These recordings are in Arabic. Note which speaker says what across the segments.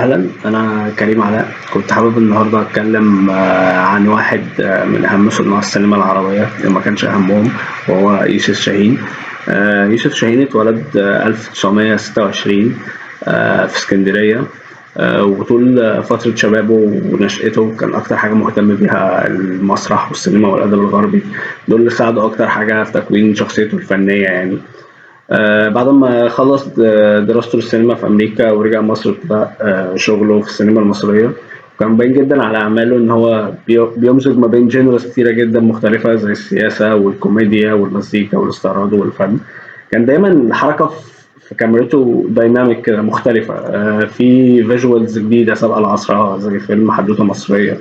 Speaker 1: أهلا، أنا كريم علاء. كنت حابب النهاردة أتكلم عن واحد من أهم صناع السينما العربية اللي ما كانش أهمهم، وهو يوسف شاهين. يوسف شاهين اتولد 1926 في اسكندرية. وطول فترة شبابه ونشأته كان أكتر حاجة مهتم بيها المسرح والسينما والأدب الغربي. دول اللي ساعدوا أكتر حاجة في تكوين شخصيته الفنية يعني. بعد ما خلص دراسته السينما في أمريكا ورجع مصر ابتدأ شغله في السينما المصرية. كان باين جدا على أعماله إن هو بيمزج ما بين جينرز كتيرة جدا مختلفة زي السياسة والكوميديا والمزيكا والاستعراض والفن. كان دايما الحركة في كاميرته دايناميك كده مختلفة، في فيجوالز جديدة سابقة لعصرها زي فيلم حدوتة مصرية.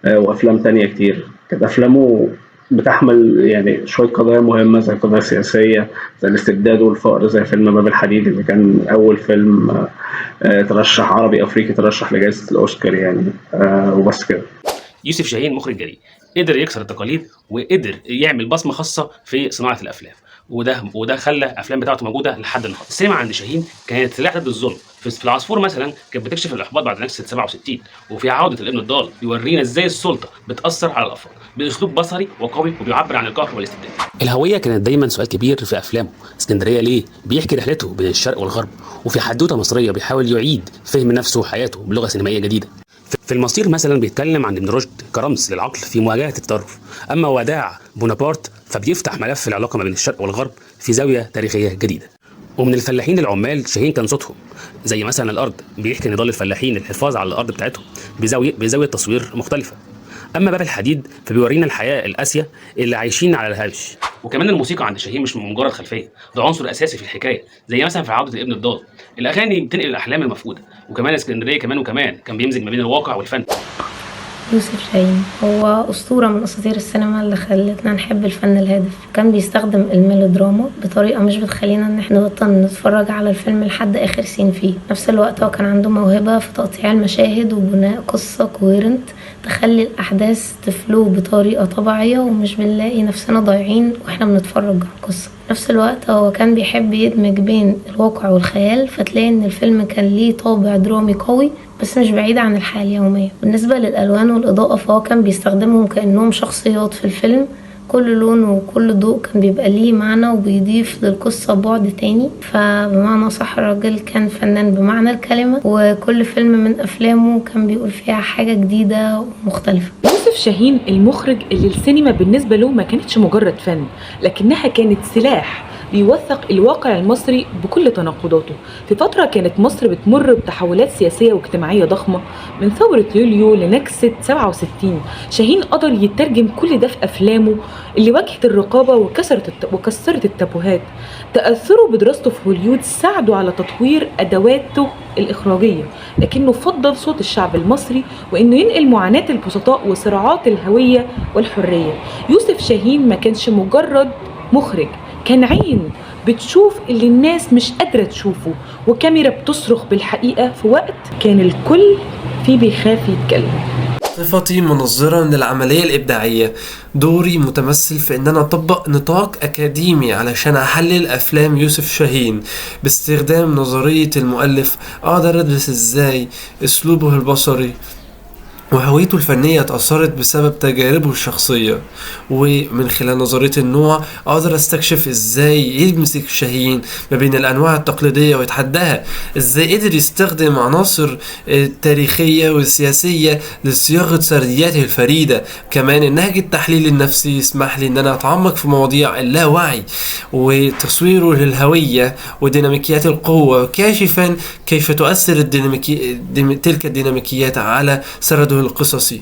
Speaker 1: وأفلام تانية كتير كانت أفلامه بتحمل يعني شوية قضايا مهمة زي قضايا سياسية زي الاستبداد والفقر، زي فيلم باب الحديد اللي كان أول فيلم ترشح عربي أفريقي ترشح لجائزة الأوسكار يعني. وبس كده.
Speaker 2: يوسف شاهين مخرج جريء، قدر يكسر التقاليد وقدر يعمل بصمه خاصه في صناعه الافلام، وده خلى الافلام بتاعته موجوده لحد النهارده. السينما عند شاهين كانت سلاح ضد الظلم. في العصفور مثلا كانت بتكشف الاحباط بعد نكسه 67، وفي عوده الابن الضال بيورينا ازاي السلطه بتاثر على الافراد باسلوب بصري وقوي وبيعبر عن القهر والاستبداد. الهويه كانت دايما سؤال كبير في افلامه. اسكندريه ليه بيحكي رحلته بين الشرق والغرب، وفي حدوته مصريه بيحاول يعيد فهم نفسه وحياته بلغه سينمائيه جديده. في المصير مثلا بيتكلم عن ابن رشد كرمز للعقل في مواجهه التطرف، اما وداع بونابرت فبيفتح ملف العلاقه ما بين الشرق والغرب في زاويه تاريخيه جديده. ومن الفلاحين العمال شاهين كان صوتهم، زي مثلا الارض بيحكي نضال الفلاحين للحفاظ على الارض بتاعتهم بزاويه تصوير مختلفه. اما باب الحديد فبيورينا الحياه القاسيه اللي عايشين على الهامش. وكمان الموسيقى عند شاهين مش مجرد خلفيه، ده عنصر اساسي في الحكايه، زي مثلا في عوده الابن الضال. الاغاني بتنقل الاحلام المفقوده، وكمان اسكندريه كمان كان بيمزج ما بين الواقع والفن.
Speaker 3: يوسف شاهين هو أسطورة من أساطير السينما اللي خلتنا نحب الفن الهادف. كان بيستخدم الميلودراما بطريقة مش بتخلينا إن احنا نبطل نتفرج على الفيلم لحد آخر سين فيه. نفس الوقت هو كان عنده موهبة في تقطيع المشاهد وبناء قصة كويرنت تخلي الأحداث تفلو بطريقة طبيعية، ومش بنلاقي نفسنا ضايعين واحنا بنتفرج على القصة. نفس الوقت هو كان بيحب يدمج بين الواقع والخيال، فتلاقي إن الفيلم كان ليه طابع درامي قوي بس مش بعيد عن الحياة اليومية. بالنسبة للألوان والإضاءة فهو كان بيستخدمهم كأنهم شخصيات في الفيلم، كل لون وكل ضوء كان بيبقى ليه معنى وبيضيف للقصة بعد تاني. فبمعنى صح الراجل كان فنان بمعنى الكلمة، وكل فيلم من أفلامه كان بيقول فيها حاجة جديدة ومختلفة.
Speaker 4: يوسف شاهين المخرج اللي السينما بالنسبة له ما كانتش مجرد فن، لكنها كانت سلاح بيوثق الواقع المصري بكل تناقضاته. في فترة كانت مصر بتمر بتحولات سياسية واجتماعية ضخمة، من ثورة يوليو لنكسة 67. شاهين قدر يترجم كل ده في أفلامه اللي واجهت الرقابة وكسرت التابوهات. تأثره بدراسته في هوليود ساعده على تطوير أدواته الإخراجية، لكنه فضل صوت الشعب المصري وإنه ينقل معاناة البسطاء وصراعات الهوية والحرية. يوسف شاهين ما كانش مجرد مخرج، كان عين بتشوف اللي الناس مش قادرة تشوفه، وكاميرا بتصرخ بالحقيقة في وقت كان الكل فيه بيخاف يتكلم.
Speaker 5: صفتي منظرة من العملية الإبداعية. دوري متمثل في أن أنا أطبق نطاق أكاديمي علشان أحلل أفلام يوسف شاهين باستخدام نظرية المؤلف. أقدر أدرس إزاي أسلوبه البصري وهويته الفنية اتأثرت بسبب تجاربه الشخصية، ومن خلال نظرية النوع أقدر استكشف ازاي يمسك شاهين ما بين الأنواع التقليدية ويتحداها، ازاي قدر يستخدم عناصر تاريخية وسياسية لصياغة سردياته الفريدة. كمان النهج التحليل النفسي يسمح لي ان انا اتعمق في مواضيع اللاوعي وتصويره للهوية وديناميكيات القوة، كاشفا كيف تؤثر تلك الديناميكيات على سرده القصصي.